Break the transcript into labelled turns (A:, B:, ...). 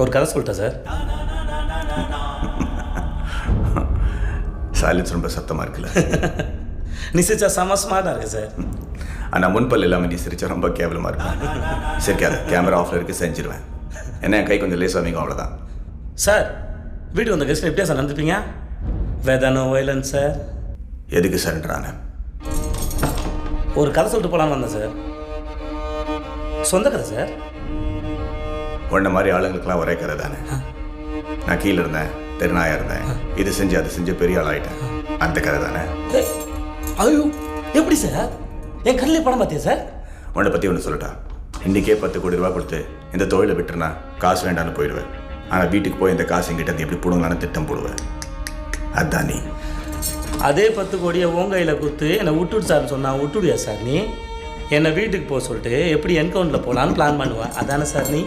A: ஒரு கதை சொல்லிட்டேன் சார்.
B: சைலன்ஸ் ரொம்ப சத்தமாக இருக்குல்ல.
A: நீ சிரிச்சா செம ஸ்மார்ட்டாக இருக்கு சார்.
B: ஆனால் முன்பல் இல்லாமல் நீ சிரிச்சா ரொம்ப கேவலமாக இருக்கும். சரிக்காது, கேமரா ஆஃபில் இருக்கு, செஞ்சிருவேன். என்ன என் கை கொஞ்சம் லேஸ் ஆமிங்க, அவ்வளோதான்.
A: சார் வீட்டுக்கு வந்த கெஸ்ட் எப்படியா சார் நடந்துப்பீங்க? வேதானோ வயலன்ஸ் சார்.
B: எதுக்கு சரண்டரான?
A: ஒரு கதை சொல்லிட்டு போகலான்னு வந்தேன் சார். சொந்த கதை சார்.
B: உன்ன மாதிரி ஆளுங்களுக்கெல்லாம் ஒரே கதை தானே. நான் கீழே இருந்தேன், தெருநாயாக இருந்தேன், இது செஞ்சு அது செஞ்சு பெரிய ஆள் ஆகிட்டேன். அந்த கதை தானே.
A: ஐயோ எப்படி சார்? என் கண்ணிலே படம் பார்த்தியா சார்?
B: உன்னை பற்றி ஒன்று சொல்லட்டா. இன்றைக்கே 10 கோடி ரூபா கொடுத்து இந்த தொழிலை விட்டுருனா காசு வேண்டான்னு போயிடுவேன். ஆனால் வீட்டுக்கு போய் இந்த காசு எங்கிட்ட எப்படி பிடுங்கலான்னு திட்டம் போடுவேன். அதுதான் நீ.
A: அதே 10 கோடியை உன் கையில் கொடுத்து என்னை விட்டுடு சார்னு சொன்னா விட்டுடுயா சார் நீ? என்னை வீட்டுக்கு போக சொல்லிட்டு எப்படி என்கவுண்டரில் போகலான்னு பிளான் பண்ணுவேன். அதானே சார் நீ?